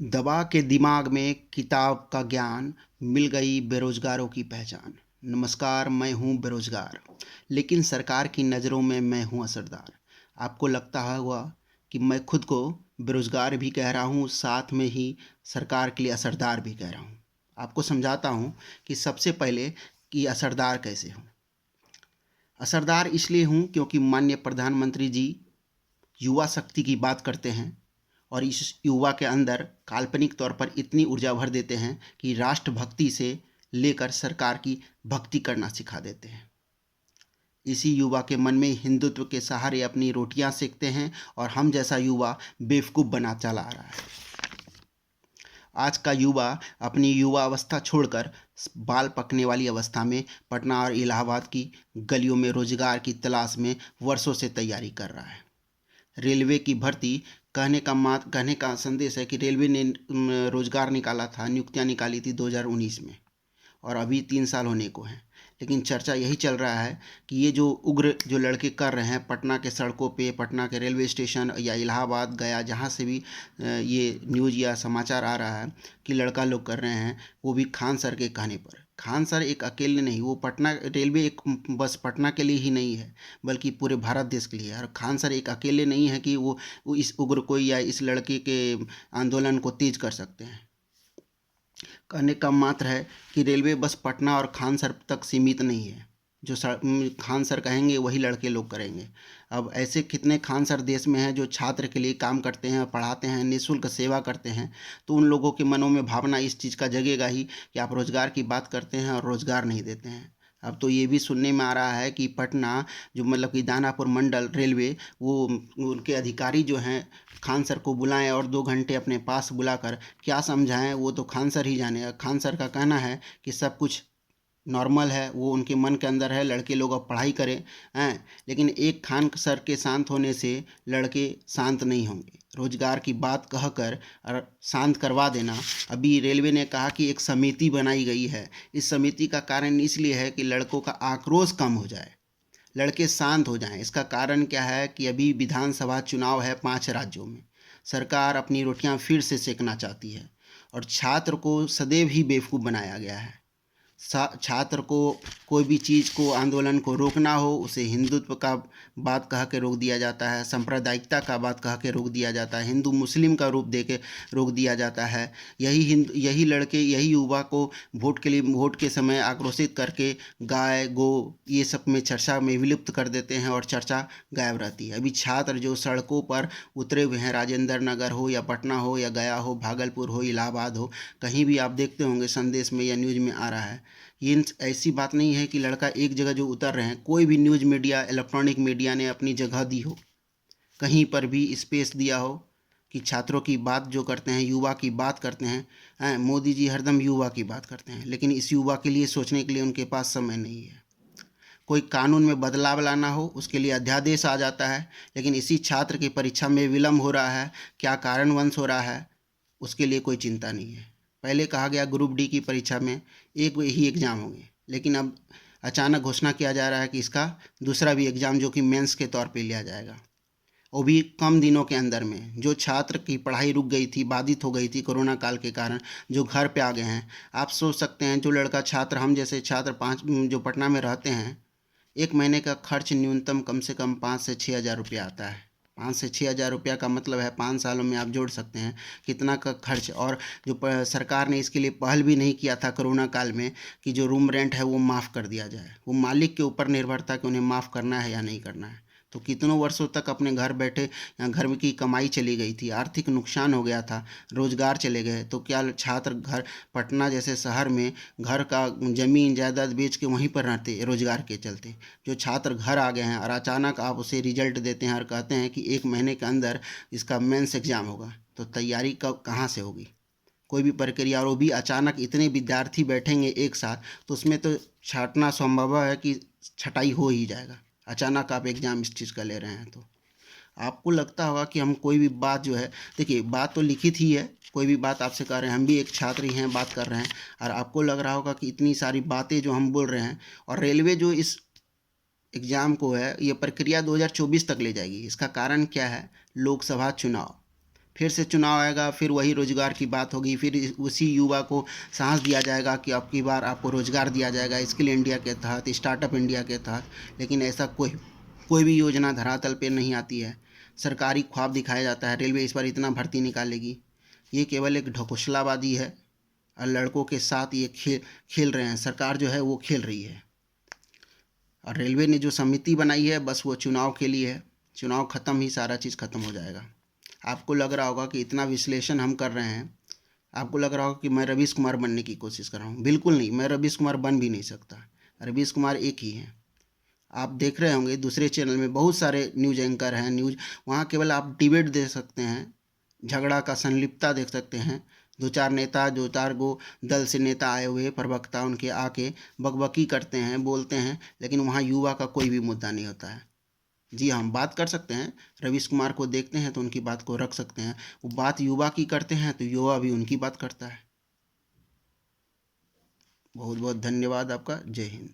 दबा के दिमाग में किताब का ज्ञान, मिल गई बेरोजगारों की पहचान। नमस्कार, मैं हूँ बेरोजगार, लेकिन सरकार की नज़रों में मैं हूँ असरदार। आपको लगता होगा कि मैं खुद को बेरोजगार भी कह रहा हूँ, साथ में ही सरकार के लिए असरदार भी कह रहा हूँ। आपको समझाता हूँ कि सबसे पहले कि असरदार कैसे हूँ। असरदार इसलिए हूँ क्योंकि माननीय प्रधानमंत्री जी युवा शक्ति की बात करते हैं और इस युवा के अंदर काल्पनिक तौर पर इतनी ऊर्जा भर देते हैं कि राष्ट्रभक्ति से लेकर सरकार की भक्ति करना सिखा देते हैं। इसी युवा के मन में हिंदुत्व के सहारे अपनी रोटियां सेकते हैं और हम जैसा युवा बेवकूफ़ बना चला आ रहा है। आज का युवा अपनी युवा अवस्था छोड़कर बाल पकने वाली अवस्था में पटना और इलाहाबाद की गलियों में रोजगार की तलाश में वर्षों से तैयारी कर रहा है। रेलवे की भर्ती कहने का संदेश है कि रेलवे ने रोजगार निकाला था, नियुक्तियां निकाली थी 2019 में और अभी 3 साल होने को हैं। लेकिन चर्चा यही चल रहा है कि ये जो उग्र जो लड़के कर रहे हैं पटना के सड़कों पे, पटना के रेलवे स्टेशन या इलाहाबाद गया, जहाँ से भी ये न्यूज़ या समाचार आ रहा है कि लड़का लोग कर रहे हैं, वो भी खान सर के कहने पर। खान सर एक अकेले नहीं, वो पटना रेलवे एक बस पटना के लिए ही नहीं है बल्कि पूरे भारत देश के लिए है। और खान सर एक अकेले नहीं है कि वो इस उग्र को या इस लड़के के आंदोलन को तेज कर सकते हैं। कहने का मात्र है कि रेलवे बस पटना और खान सर तक सीमित नहीं है। जो खान सर कहेंगे वही लड़के लोग करेंगे। अब ऐसे कितने खान सर देश में हैं जो छात्र के लिए काम करते हैं, पढ़ाते हैं, निःशुल्क सेवा करते हैं। तो उन लोगों के मनों में भावना इस चीज़ का जगेगा ही कि आप रोज़गार की बात करते हैं और रोज़गार नहीं देते हैं। अब तो ये भी सुनने में आ रहा है कि पटना जो मतलब कि दानापुर मंडल रेलवे, वो उनके अधिकारी जो हैं खान सर को बुलाएं और 2 घंटे अपने पास बुलाकर क्या समझाएं, वो तो खान सर ही जाने। खान सर का कहना है कि सब कुछ नॉर्मल है, वो उनके मन के अंदर है, लड़के लोग अब पढ़ाई करें हैं। लेकिन एक खान सर के शांत होने से लड़के शांत नहीं होंगे। रोजगार की बात कहकर और शांत करवा देना। अभी रेलवे ने कहा कि एक समिति बनाई गई है। इस समिति का कारण इसलिए है कि लड़कों का आक्रोश कम हो जाए, लड़के शांत हो जाएं। इसका कारण क्या है कि अभी विधानसभा चुनाव है 5 राज्यों में। सरकार अपनी रोटियां फिर से सेकना चाहती है और छात्र को सदैव ही बेवकूफ़ बनाया गया है। छात्र को कोई भी चीज़ को, आंदोलन को रोकना हो, उसे हिंदुत्व का बात कह के रोक दिया जाता है, सांप्रदायिकता का बात कह के रोक दिया जाता है, हिंदू मुस्लिम का रूप दे के रोक दिया जाता है। यही लड़के, यही युवा को वोट के समय आक्रोशित करके गाय गो ये सब में चर्चा में विलुप्त कर देते हैं और चर्चा गायब रहती है। अभी छात्र जो सड़कों पर उतरे हुए हैं, राजेंद्र नगर हो या पटना हो या गया हो, भागलपुर हो, इलाहाबाद हो, कहीं भी आप देखते होंगे संदेश में या न्यूज़ में आ रहा है। ये ऐसी बात नहीं है कि लड़का एक जगह जो उतर रहे हैं, कोई भी न्यूज़ मीडिया, इलेक्ट्रॉनिक मीडिया ने अपनी जगह दी हो, कहीं पर भी स्पेस दिया हो कि छात्रों की बात जो करते हैं, युवा की बात करते हैं। मोदी जी हरदम युवा की बात करते हैं, लेकिन इस युवा के लिए सोचने के लिए उनके पास समय नहीं है। कोई कानून में बदलाव लाना हो, उसके लिए अध्यादेश आ जाता है, लेकिन इसी छात्र की परीक्षा में विलम्ब हो रहा है, क्या कारणवश हो रहा है, उसके लिए कोई चिंता नहीं है। पहले कहा गया ग्रुप डी की परीक्षा में एक ही एग्ज़ाम होंगे, लेकिन अब अचानक घोषणा किया जा रहा है कि इसका दूसरा भी एग्ज़ाम जो कि मेंस के तौर पे लिया जाएगा, वो भी कम दिनों के अंदर में। जो छात्र की पढ़ाई रुक गई थी, बाधित हो गई थी कोरोना काल के कारण, जो घर पे आ गए हैं, आप सोच सकते हैं जो लड़का छात्र, हम जैसे छात्र 5 जो पटना में रहते हैं, 1 महीने का खर्च न्यूनतम कम से कम 5 से 6 हज़ार रुपया आता है। 5 से 6 हज़ार रुपया का मतलब है 5 सालों में आप जोड़ सकते हैं कितना का खर्च। और जो सरकार ने इसके लिए पहल भी नहीं किया था कोरोना काल में कि जो रूम रेंट है वो माफ़ कर दिया जाए। वो मालिक के ऊपर निर्भर था कि उन्हें माफ़ करना है या नहीं करना है। तो कितनों वर्षों तक अपने घर बैठे या घर में की कमाई चली गई थी, आर्थिक नुकसान हो गया था, रोजगार चले गए। तो क्या छात्र घर पटना जैसे शहर में घर का ज़मीन जायदाद बेच के वहीं पर रहते रोजगार के चलते? जो छात्र घर आ गए हैं और अचानक आप उसे रिजल्ट देते हैं और कहते हैं कि 1 महीने के अंदर इसका मेंस एग्ज़ाम होगा, तो तैयारी कब कहाँ से होगी? कोई भी प्रक्रिया, और वो भी अचानक इतने विद्यार्थी बैठेंगे एक साथ, तो उसमें तो छाँटना संभव है कि छटाई हो ही जाएगा। अचानक आप एग्ज़ाम इस चीज़ का ले रहे हैं तो आपको लगता होगा कि हम कोई भी बात जो है, देखिए बात तो लिखित ही है, कोई भी बात आपसे कर रहे हैं, हम भी एक छात्र ही हैं, बात कर रहे हैं, और आपको लग रहा होगा कि इतनी सारी बातें जो हम बोल रहे हैं, और रेलवे जो इस एग्ज़ाम को है, ये प्रक्रिया 2024 तक ले जाएगी। इसका कारण क्या है? लोकसभा चुनाव। फिर से चुनाव आएगा, फिर वही रोजगार की बात होगी, फिर उसी युवा को साहस दिया जाएगा कि अब की बार आपको रोजगार दिया जाएगा स्किल इंडिया के तहत, स्टार्टअप इंडिया के तहत। लेकिन ऐसा कोई भी योजना धरातल पे नहीं आती है। सरकारी ख्वाब दिखाया जाता है, रेलवे इस बार इतना भर्ती निकालेगी। ये केवल एक ढकोसलाबाजी है और लड़कों के साथ ये खेल रहे हैं। सरकार जो है वो खेल रही है। और रेलवे ने जो समिति बनाई है बस वो चुनाव के लिए है। चुनाव ख़त्म ही सारा चीज़ ख़त्म हो जाएगा। आपको लग रहा होगा कि इतना विश्लेषण हम कर रहे हैं, आपको लग रहा होगा कि मैं रवीश कुमार बनने की कोशिश कर रहा हूँ। बिल्कुल नहीं, मैं रवीश कुमार बन भी नहीं सकता। रवीश कुमार एक ही हैं। आप देख रहे होंगे दूसरे चैनल में बहुत सारे न्यूज़ एंकर हैं, वहाँ केवल आप डिबेट देख सकते हैं, झगड़ा का संलिप्तता देख सकते हैं। दो चार गो दल से नेता आए हुए प्रवक्ता उनके आके बकबकी करते हैं, बोलते हैं, लेकिन वहाँ युवा का कोई भी मुद्दा नहीं होता है। जी हम बात कर सकते हैं, रवीश कुमार को देखते हैं तो उनकी बात को रख सकते हैं। वो बात युवा की करते हैं तो युवा भी उनकी बात करता है। बहुत बहुत धन्यवाद आपका। जय हिंद।